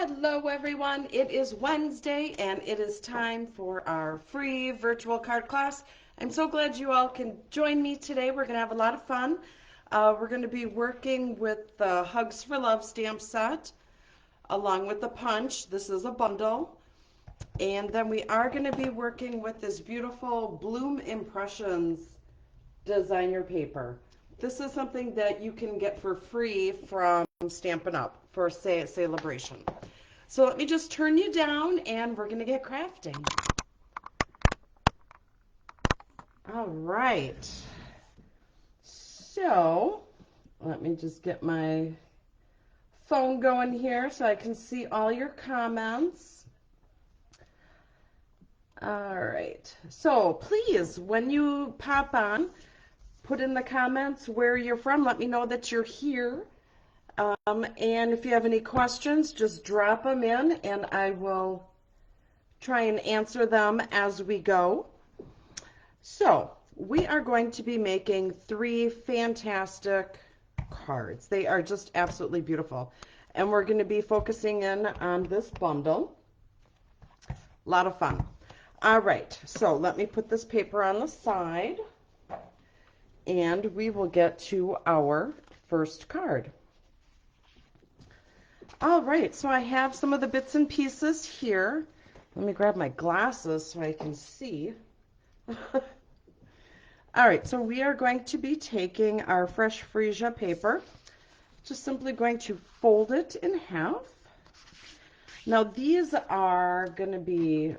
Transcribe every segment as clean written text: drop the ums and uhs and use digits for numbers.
Hello everyone, it is Wednesday and it is time for our free virtual card class. I'm so glad you all can join me today. We're going to have a lot of fun. We're going to be working with the Hugs for Love stamp set along with the punch. This is a bundle. And then we are going to be working with this beautiful Bloom Impressions designer paper. This is something that you can get for free from Stampin' Up! For celebration. So let me just turn you down and we're going to get crafting. All right. So let me just get my phone going here so I can see all your comments. All right. So please, when you pop on, put in the comments where you're from. Let me know that you're here. And if you have any questions, just drop them in and I will try and answer them as we go. So we are going to be making 3 fantastic cards. They are just absolutely beautiful. And we're going to be focusing in on this bundle. A lot of fun. All right, so let me put this paper on the side and we will get to our first card. All right, so I have some of the bits and pieces here. Let me grab my glasses so I can see. All right, so we are going to be taking our fresh freesia paper, just simply going to fold it in half. Now these are going to be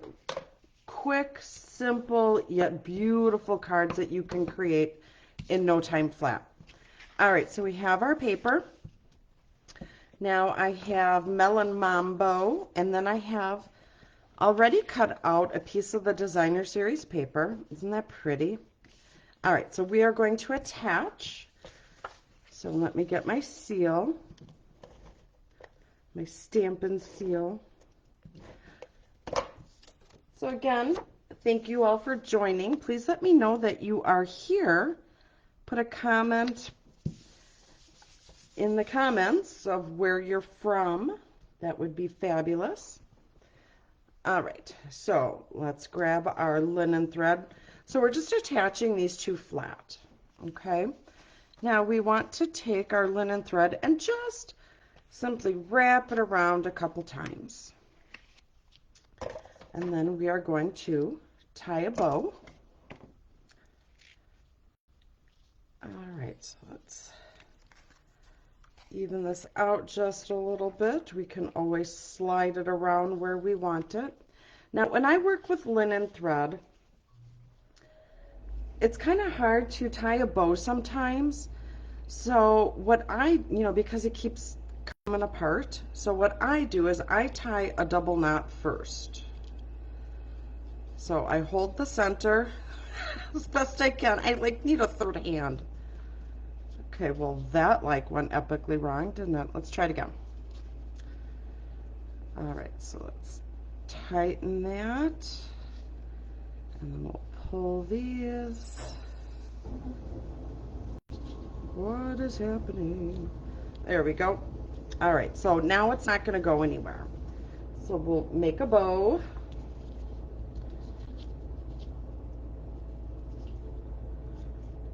quick, simple, yet beautiful cards that you can create in no time flat. All right, so we have our paper. Now I have Melon Mambo, and then I have already cut out a piece of the designer series paper. Isn't that pretty? All right, so we are going to attach. So let me get my seal, my Stampin' seal. So again, thank you all for joining. Please let me know that you are here. Put a comment in the comments of where you're from. That would be fabulous. All right, so let's grab our linen thread. So we're just attaching these 2 flat, okay? Now we want to take our linen thread and just simply wrap it around a couple times. And then we are going to tie a bow. All right, so let's even this out just a little bit. We can always slide it around where we want it. Now, when I work with linen thread, it's kind of hard to tie a bow sometimes. So what because it keeps coming apart. So what I do is I tie a double knot first. So I hold the center as best I can. I need a third hand. Okay, well that went epically wrong, didn't it? Let's try it again. All right, so let's tighten that. And then we'll pull these. What is happening? There we go. All right, so now it's not going to go anywhere. So we'll make a bow.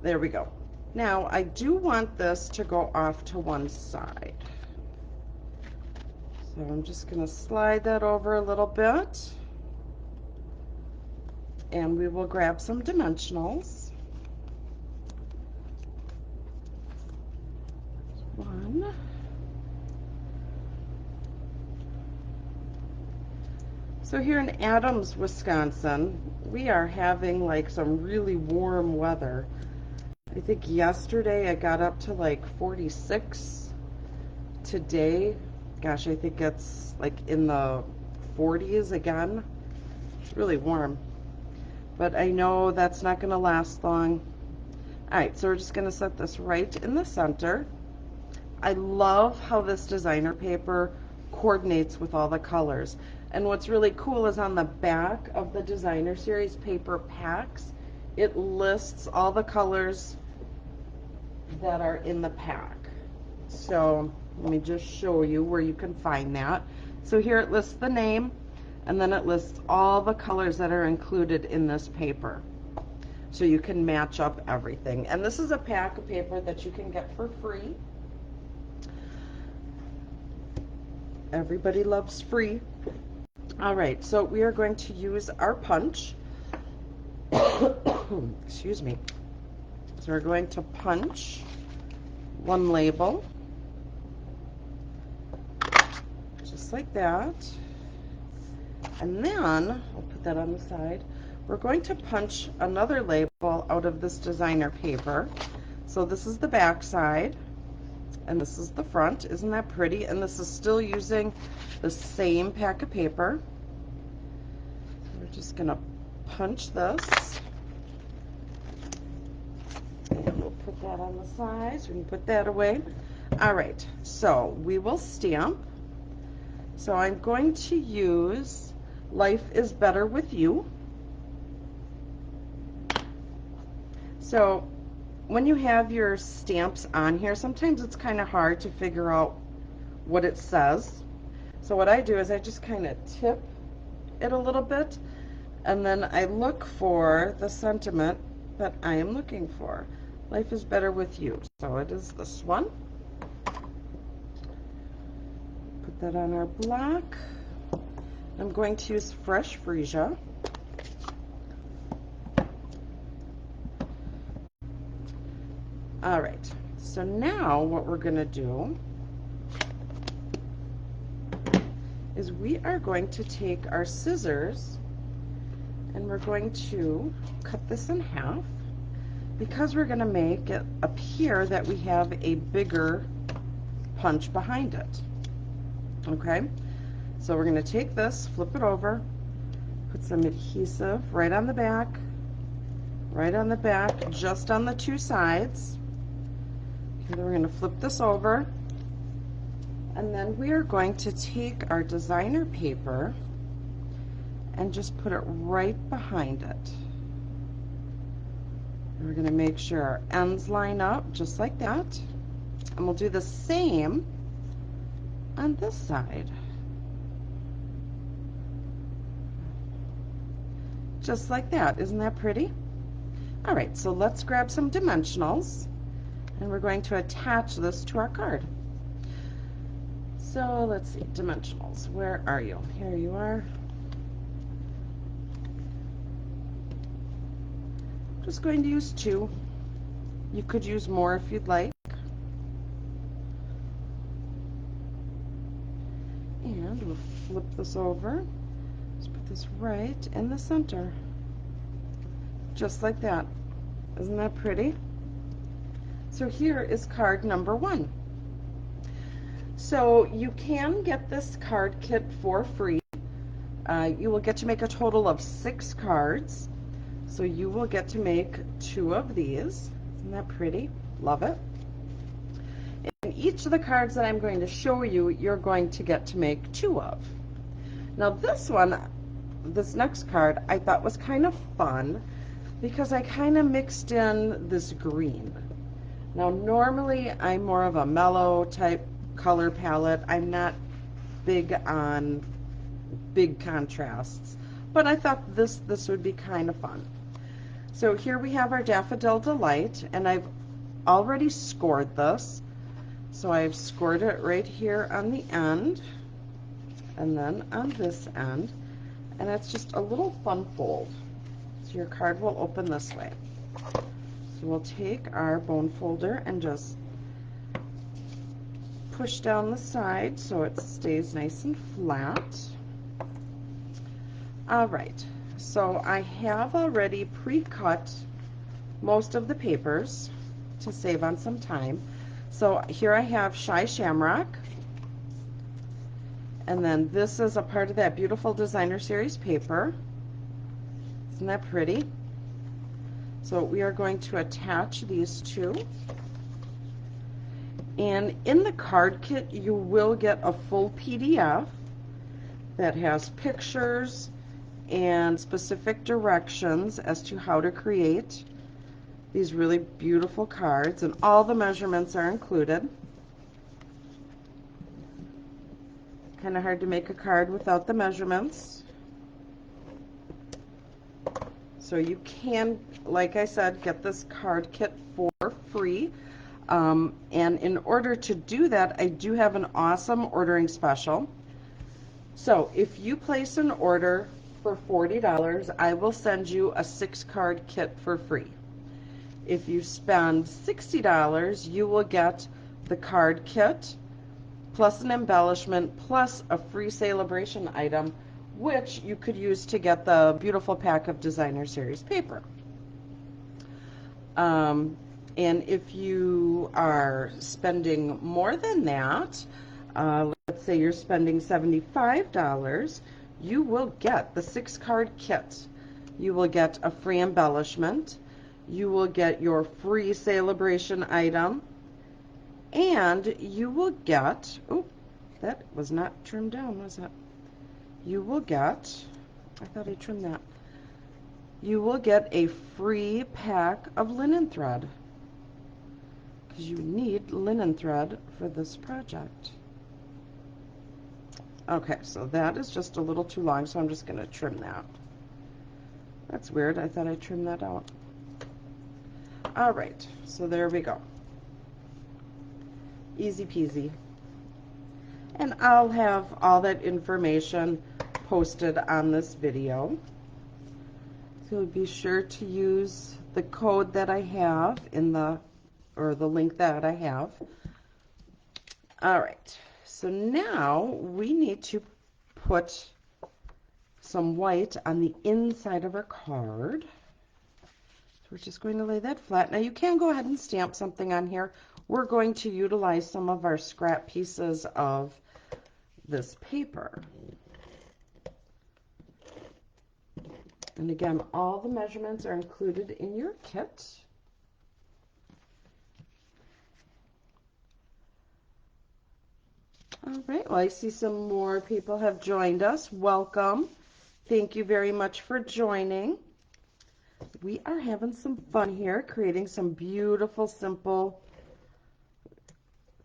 There we go. Now I do want this to go off to one side. So I'm just going to slide that over a little bit. And we will grab some dimensionals. 1. So here in Adams, Wisconsin, we are having some really warm weather. I think yesterday I got up to 46. Today, gosh, I think it's in the 40s again. It's really warm. But I know that's not going to last long. All right, so we're just going to set this right in the center. I love how this designer paper coordinates with all the colors. And what's really cool is on the back of the designer series paper packs, it lists all the colors that are in the pack. So let me just show you where you can find that. So here it lists the name, and then it lists all the colors that are included in this paper. So you can match up everything. And this is a pack of paper that you can get for free. Everybody loves free. All right, so we are going to use our punch. Excuse me. So we're going to punch one label, just like that. And then, I'll put that on the side, we're going to punch another label out of this designer paper. So this is the back side, and this is the front. Isn't that pretty? And this is still using the same pack of paper. We're just going to punch this. And we'll put that on the side so we can put that away. All right, so we will stamp. So I'm going to use Life is Better with You. So when you have your stamps on here, sometimes it's kind of hard to figure out what it says. So what I do is I just kind of tip it a little bit, and then I look for the sentiment that I am looking for. Life is better with you. So it is this one. Put that on our block. I'm going to use fresh freesia. All right, so now what we're going to do is we are going to take our scissors and we're going to cut this in half because we're going to make it appear that we have a bigger punch behind it. Okay, so we're going to take this, flip it over, put some adhesive right on the back, just on the two sides. Okay, then we're going to flip this over, and then we are going to take our designer paper and just put it right behind it. We're going to make sure our ends line up just like that, and we'll do the same on this side. Just like that. Isn't that pretty? All right, so let's grab some dimensionals, and we're going to attach this to our card. So let's see, dimensionals, where are you? Here you are. Just going to use 2. You could use more if you'd like. And we'll flip this over. Just put this right in the center. Just like that. Isn't that pretty? So here is card number 1. So you can get this card kit for free. You will get to make a total of 6 cards. So you will get to make 2 of these. Isn't that pretty? Love it. And each of the cards that I'm going to show you, you're going to get to make 2 of. Now this one, this next card, I thought was kind of fun because I kind of mixed in this green. Now normally I'm more of a mellow type color palette. I'm not big on big contrasts, but I thought this would be kind of fun. So here we have our Daffodil Delight, and I've already scored this. So I've scored it right here on the end, and then on this end, and it's just a little fun fold. So your card will open this way. So we'll take our bone folder and just push down the side so it stays nice and flat. All right, so I have already pre-cut most of the papers to save on some time. So here I have Shy Shamrock, and then this is a part of that beautiful designer series paper. Isn't that pretty? So we are going to attach these 2. And in the card kit, you will get a full PDF that has pictures and specific directions as to how to create these really beautiful cards, and all the measurements are included. Kind of hard to make a card without the measurements. So you can, like I said, get this card kit for free. And in order to do that, I do have an awesome ordering special. So if you place an order for $40, I will send you a 6-card kit for free. If you spend $60, you will get the card kit, plus an embellishment, plus a free celebration item, which you could use to get the beautiful pack of designer series paper. And if you are spending more than that, let's say you're spending $75, you will get the 6-card kit. You will get a free embellishment. You will get your free celebration item. And you will get, oh, that was not trimmed down, was it? You will get, I thought I trimmed that. You will get a free pack of linen thread, because you need linen thread for this project. Okay, so that is just a little too long, so I'm just going to trim that. That's weird. I thought I trimmed that out. All right, so there we go. Easy peasy. And I'll have all that information posted on this video. So be sure to use the code that I have in the, or the link that I have. All right, so now we need to put some white on the inside of our card. So we're just going to lay that flat. Now you can go ahead and stamp something on here. We're going to utilize some of our scrap pieces of this paper. And again, all the measurements are included in your kit. All right, well, I see some more people have joined us. Welcome. Thank you very much for joining. We are having some fun here, creating some beautiful, simple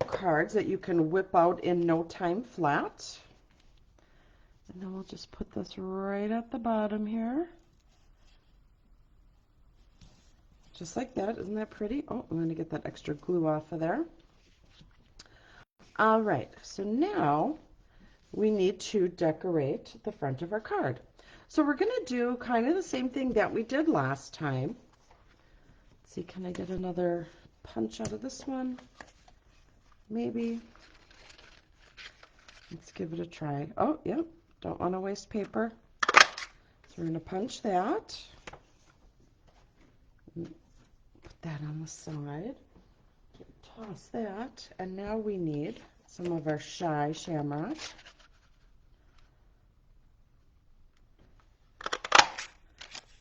cards that you can whip out in no time flat. And then we'll just put this right at the bottom here. Just like that. Isn't that pretty? Oh, I'm going to get that extra glue off of there. All right, so now we need to decorate the front of our card. So we're going to do kind of the same thing that we did last time. Let's see, can I get another punch out of this one? Maybe. Let's give it a try. Oh, yep, don't want to waste paper. So we're going to punch that. Put that on the side. Toss that. And now we need some of our Shy Shamrock.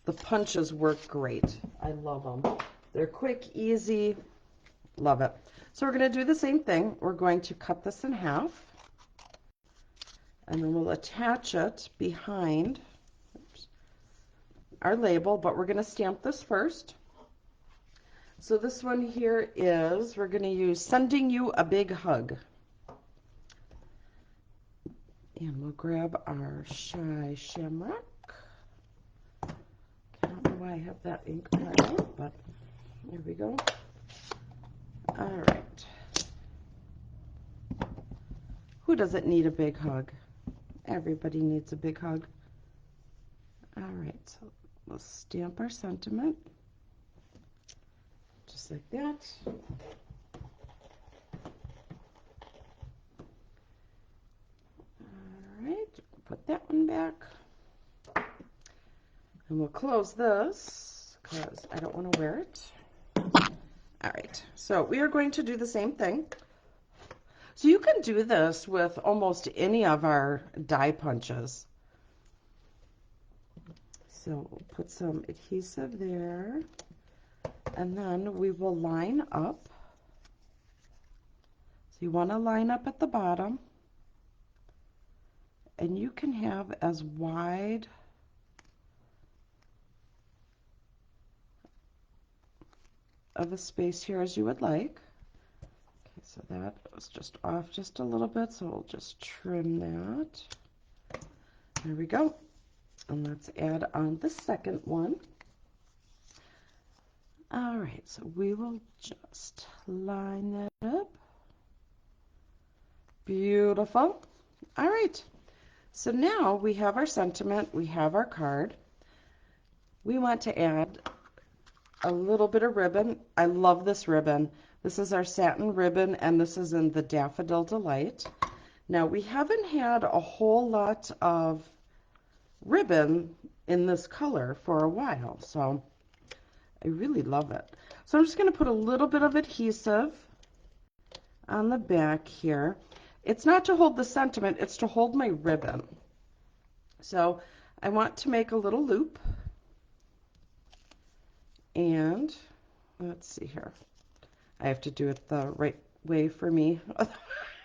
The punches work great. I love them. They're quick, easy. Love it. So we're going to do the same thing. We're going to cut this in half. And then we'll attach it behind our label, but we're going to stamp this first. So this one here is, we're going to use Sending You a Big Hug. And we'll grab our Shy Shamrock. I don't know why I have that ink pad out, but here we go. All right. Who doesn't need a big hug? Everybody needs a big hug. All right, so we'll stamp our sentiment. Just like that. All right, put that one back. And we'll close this because I don't want to wear it. All right, so we are going to do the same thing. So you can do this with almost any of our die punches. So we'll put some adhesive there, and then we will line up. So you want to line up at the bottom, and you can have as wide of a space here as you would like. Okay, So that was just off just a little bit, so we'll just trim that. There we go. And let's add on the second one. All right, so we will just line that up. Beautiful. All right, so now we have our sentiment, we have our card. We want to add a little bit of ribbon. I love this ribbon. This is our satin ribbon, and this is in the Daffodil Delight. Now, we haven't had a whole lot of ribbon in this color for a while, so I really love it. So I'm just going to put a little bit of adhesive on the back here. It's not to hold the sentiment, it's to hold my ribbon. So I want to make a little loop, and let's see here. I have to do it the right way for me. Otherwise,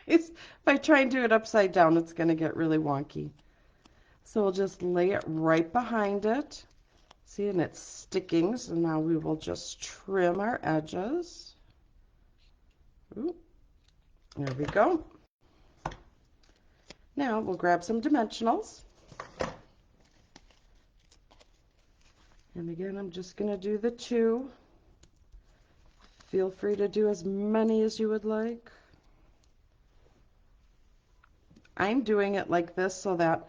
if I try and do it upside down, it's going to get really wonky. So we'll just lay it right behind it. See, and it's sticking, so now we will just trim our edges. Ooh, there we go. Now we'll grab some dimensionals. And again, I'm just going to do the 2. Feel free to do as many as you would like. I'm doing it like this so that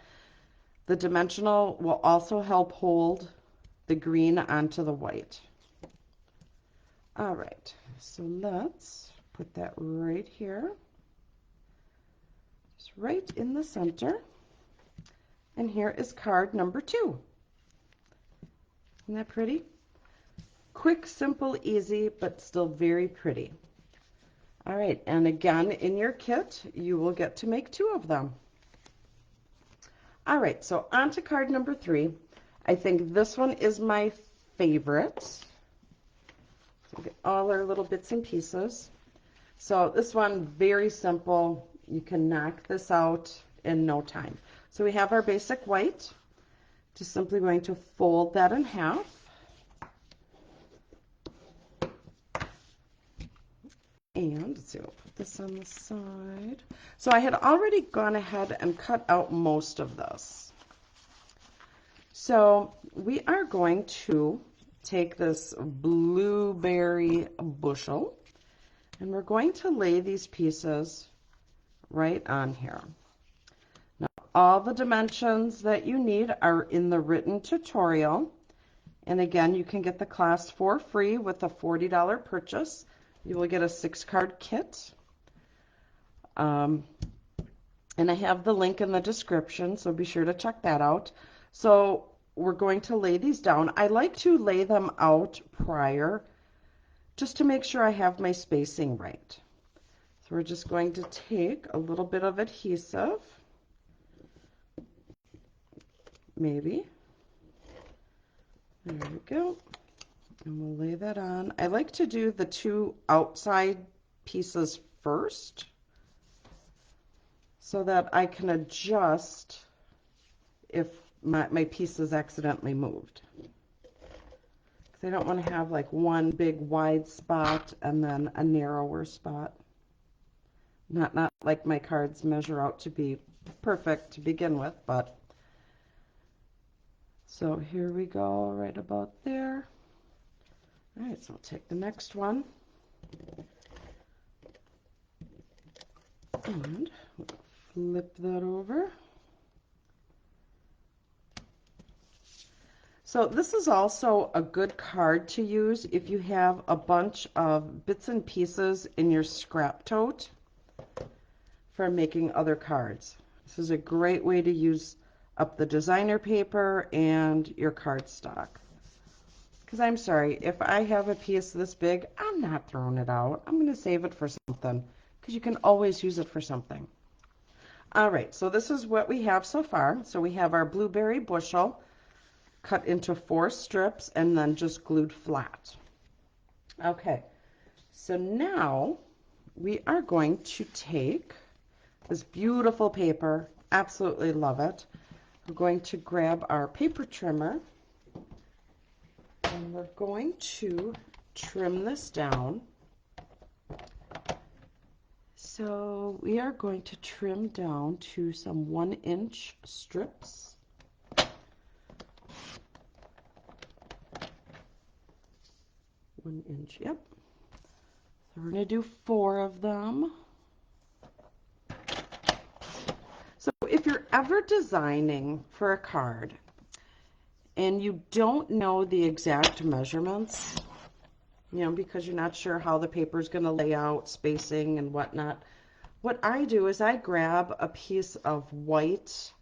the dimensional will also help hold the green onto the white. All right, so let's put that right here, just right in the center. And here is card number 2. Isn't that pretty? Quick, simple, easy, but still very pretty. All right, and again, in your kit, you will get to make 2 of them. All right, so on to card number 3. I think this one is my favorite. So get all our little bits and pieces. So this one, very simple. You can knock this out in no time. So we have our basic white. Just simply going to fold that in half. And let's see, we'll put this on the side. So I had already gone ahead and cut out most of this. So we are going to take this blueberry bushel, and we're going to lay these pieces right on here. Now, all the dimensions that you need are in the written tutorial. And again, you can get the class for free with a $40 purchase. You will get a 6-card kit. And I have the link in the description, so be sure to check that out. So we're going to lay these down. I like to lay them out prior, just to make sure I have my spacing right. So we're just going to take a little bit of adhesive, maybe. There we go. And we'll lay that on. I like to do the 2 outside pieces first so that I can adjust if my piece is accidentally moved. Because I don't want to have like one big wide spot and then a narrower spot. Not like my cards measure out to be perfect to begin with, but so here we go, right about there. All right, so I'll take the next one. And flip that over. So this is also a good card to use if you have a bunch of bits and pieces in your scrap tote for making other cards. This is a great way to use up the designer paper and your cardstock. Because I'm sorry, if I have a piece this big, I'm not throwing it out. I'm going to save it for something, because you can always use it for something. All right, so this is what we have so far. So we have our blueberry bushel cut into 4 strips and then just glued flat. Okay, so now we are going to take this beautiful paper, absolutely love it. We're going to grab our paper trimmer, and we're going to trim this down. So we are going to trim down to some 1-inch strips. 1 inch, yep. So we're going to do 4 of them. So if you're ever designing for a card and you don't know the exact measurements, you know, because you're not sure how the paper is going to lay out, spacing and whatnot, what I do is I grab a piece of white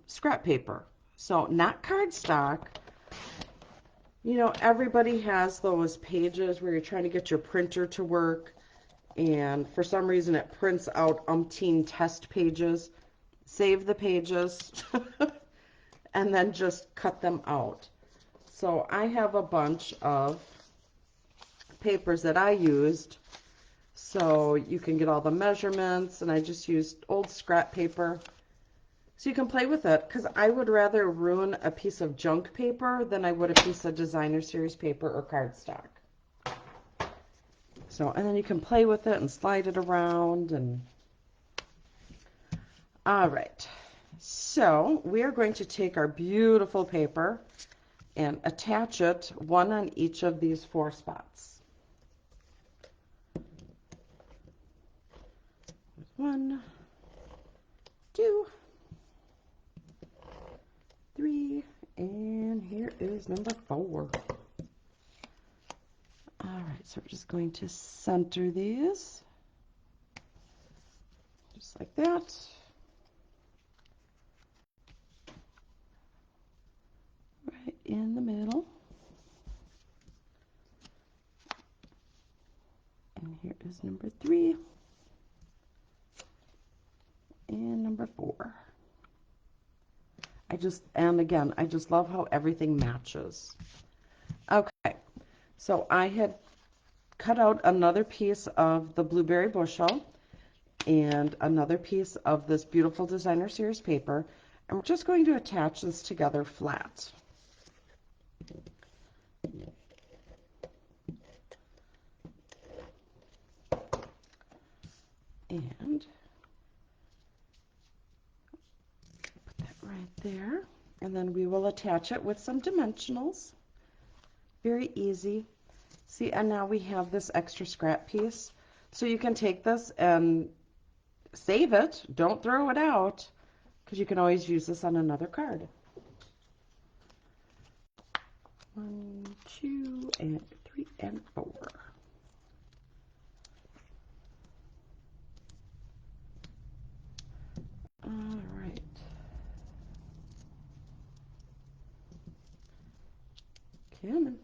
scrap paper. So not cardstock. You know, everybody has those pages where you're trying to get your printer to work, and for some reason it prints out umpteen test pages. Save the pages and then just cut them out. So I have a bunch of papers that I used, so you can get all the measurements, and I just used old scrap paper. So you can play with it, because I would rather ruin a piece of junk paper than I would a piece of designer series paper or cardstock. So, and then you can play with it and slide it around. And all right, so we are going to take our beautiful paper and attach it, one on each of these 4 spots. 1, 2, 3, and here is number 4. All right, so we're just going to center these, just like that. Right in the middle. And here is number 3 and number 4. And again, I just love how everything matches. Okay, so I had cut out another piece of the blueberry bushel and another piece of this beautiful designer series paper, and we're just going to attach this together flat. And put that right there, and then we will attach it with some dimensionals. Very easy. See, and now we have this extra scrap piece. So you can take this and save it. Don't throw it out, because you can always use this on another card. 1, 2, and 3, and 4. All right. Come on.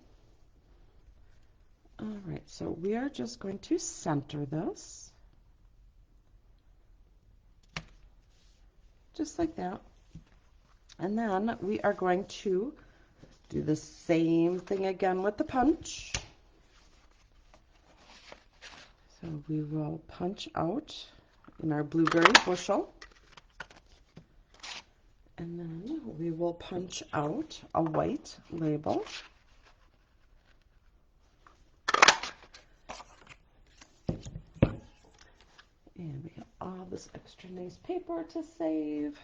All right, so we are just going to center this. Just like that. And then we are going to do the same thing again with the punch. So we will punch out in our blueberry bushel. And then we will punch out a white label. And we have all this extra nice paper to save.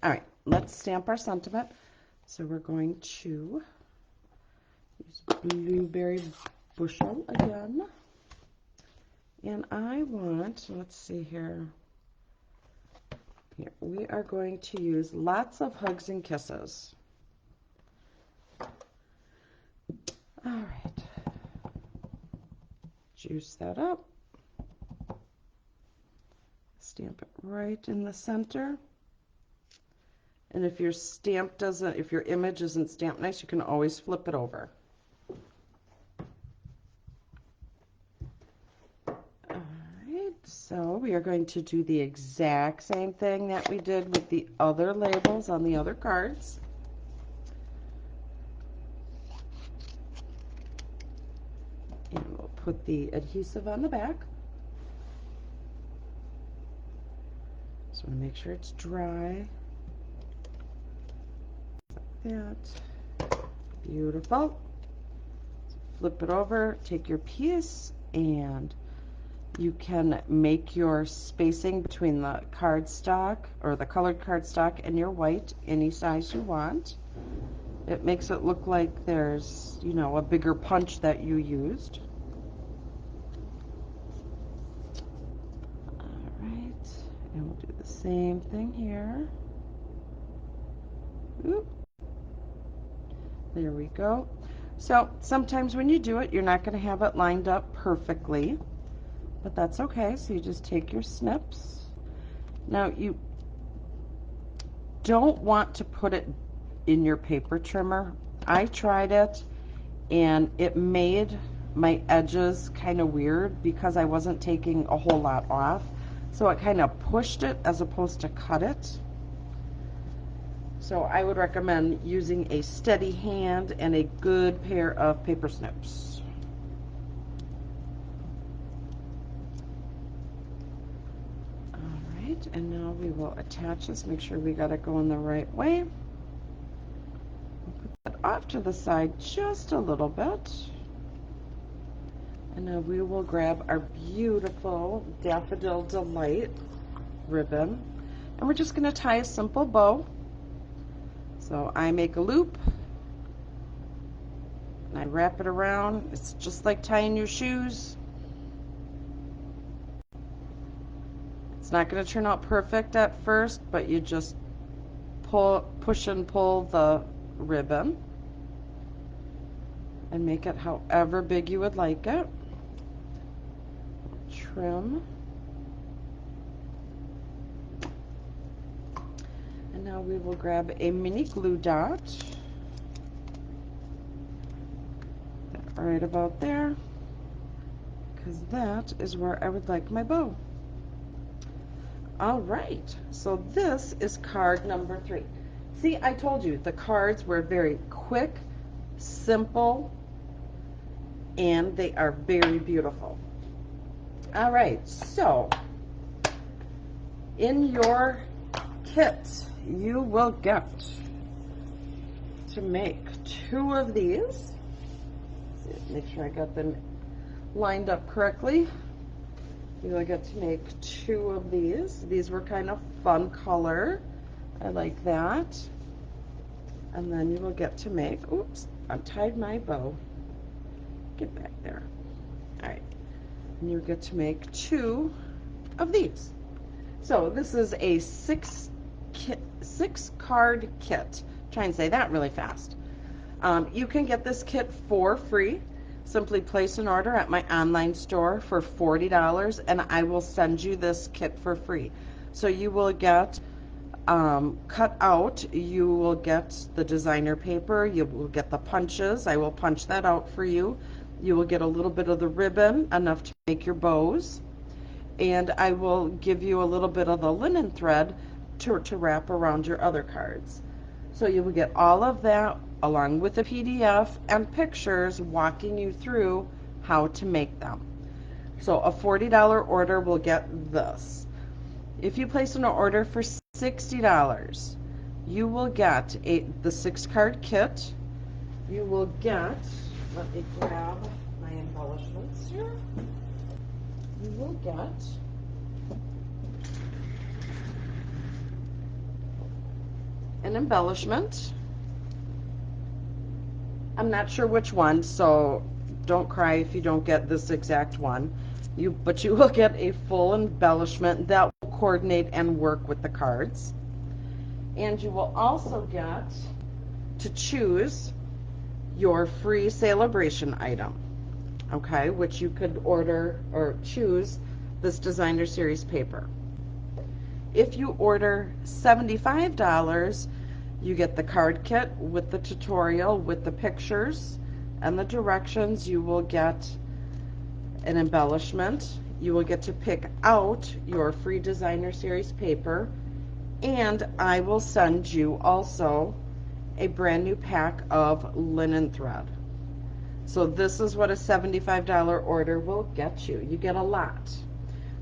All right, let's stamp our sentiment. So we're going to use blueberry bushel again. And I want, let's see here. Here, we are going to use lots of hugs and kisses. All right. Juice that up. Stamp it right in the center. And if your if your image isn't stamped nice, you can always flip it over. Alright, so we are going to do the exact same thing that we did with the other labels on the other cards. And we'll put the adhesive on the back. Just want to make sure it's dry. Like that. Beautiful. So flip it over, take your piece and You can make your spacing between the cardstock or the colored cardstock and your white any size you want. It makes it look like there's, you know, a bigger punch that you used. All right, and we'll do the same thing here. Oop. There we go. So sometimes when you do it, you're not going to have it lined up perfectly, but that's okay. So you just take your snips. Now you don't want to put it in your paper trimmer. I tried it and it made my edges kind of weird because I wasn't taking a whole lot off. So it kind of pushed it as opposed to cut it. So I would recommend using a steady hand and a good pair of paper snips. All right, and now we will attach this. Make sure we got it going the right way. Put that off to the side just a little bit. And now we will grab our beautiful Daffodil Delight ribbon. And we're just going to tie a simple bow. So I make a loop. And I wrap it around. It's just like tying your shoes. It's not going to turn out perfect at first, but you just push and pull the ribbon and make it however big you would like it. Trim. And now we will grab a mini glue dot. Right about there, because that is where I would like my bow. All right, so this is card number 3. See, I told you the cards were very quick, simple, and they are very beautiful. All right, so in your kit, you will get to make 2 of these. Make sure I got them lined up correctly. You will get to make 2 of these. These were kind of fun color. I like that. And then you will get to make, oops, untied my bow. Get back there. All right. And you get to make 2 of these. So this is a 6 card kit. Try and say that really fast. You can get this kit for free. Simply place an order at my online store for $40 and I will send you this kit for free. So you will get cut out, you will get the designer paper, you will get the punches, I will punch that out for you. You will get a little bit of the ribbon, enough to make your bows, and I will give you a little bit of the linen thread to wrap around your other cards. So you will get all of that along with the PDF and pictures walking you through how to make them. So a $40 order will get this. If you place an order for $60, you will get the 6 card kit. You will get, let me grab my embellishments here. You will get an embellishment. I'm not sure which one, so don't cry if you don't get this exact one. But you will get a full embellishment that will coordinate and work with the cards. And you will also get to choose your free celebration item, okay, which you could order or choose this designer series paper. If you order $75, you get the card kit with the tutorial, with the pictures and the directions. You will get an embellishment. You will get to pick out your free designer series paper, and I will send you also a brand new pack of linen thread. So this is what a $75 order will get you. You get a lot.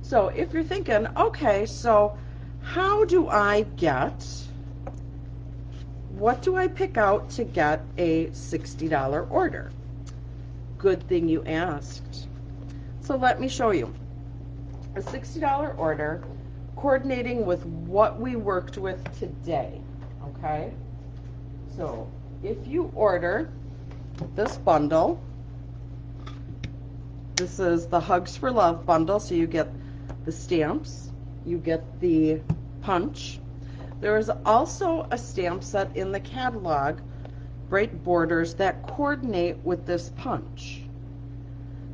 So if you're thinking, okay, so how do I get, what do I pick out to get a $60 order? Good thing you asked. So let me show you. a $60 order coordinating with what we worked with today, okay? So if you order this bundle, this is the Hugs for Love bundle, so you get the stamps, you get the punch. There is also a stamp set in the catalog, bright borders, that coordinate with this punch.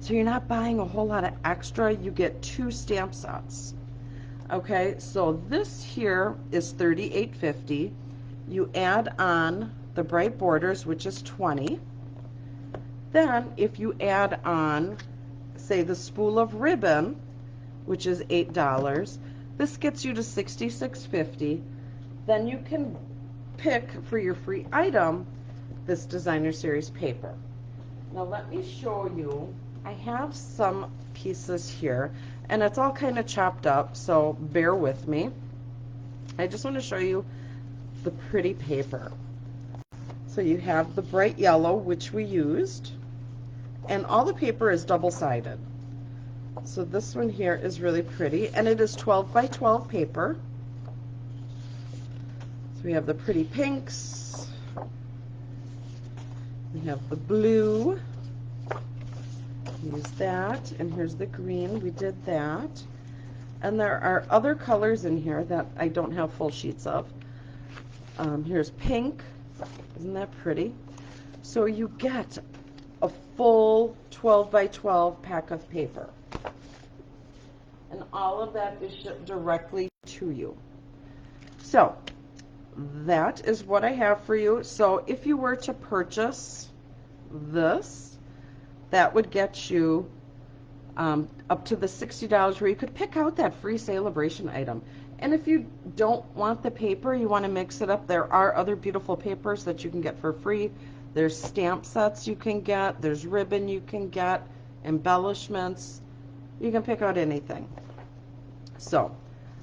So you're not buying a whole lot of extra, you get 2 stamp sets. Okay, so this here is $38.50. You add on the bright borders, which is $20. Then if you add on, say, the spool of ribbon, which is $8, this gets you to $66.50. Then you can pick for your free item this designer series paper. Now let me show you. I have some pieces here, and it's all kind of chopped up, so bear with me. I just want to show you the pretty paper. So you have the bright yellow, which we used, and all the paper is double-sided. So this one here is really pretty, and it is 12 by 12 paper. So we have the pretty pinks, we have the blue, use that, and here's the green, we did that. And there are other colors in here that I don't have full sheets of. Here's pink, isn't that pretty? So you get a full 12 by 12 pack of paper. And all of that is shipped directly to you. So that is what I have for you. So if you were to purchase this, that would get you up to the $60 where you could pick out that free celebration item. And if you don't want the paper, you want to mix it up, there are other beautiful papers that you can get for free. There's stamp sets you can get, there's ribbon you can get, embellishments. You can pick out anything. So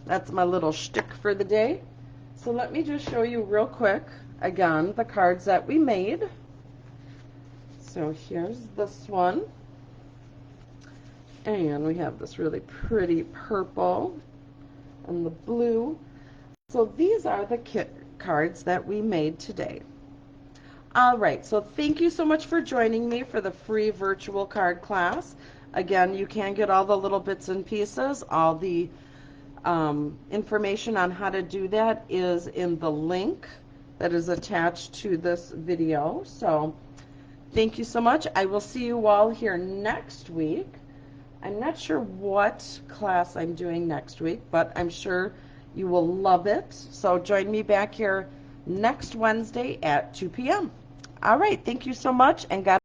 that's my little shtick for the day. So let me just show you real quick, again, the cards that we made. So here's this one. And we have this really pretty purple and the blue. So these are the kit cards that we made today. All right, so thank you so much for joining me for the free virtual card class. Again, you can get all the little bits and pieces. All the information on how to do that is in the link that is attached to this video. So thank you so much. I will see you all here next week. I'm not sure what class I'm doing next week, but I'm sure you will love it. So join me back here next Wednesday at 2 p.m. All right, thank you so much, and God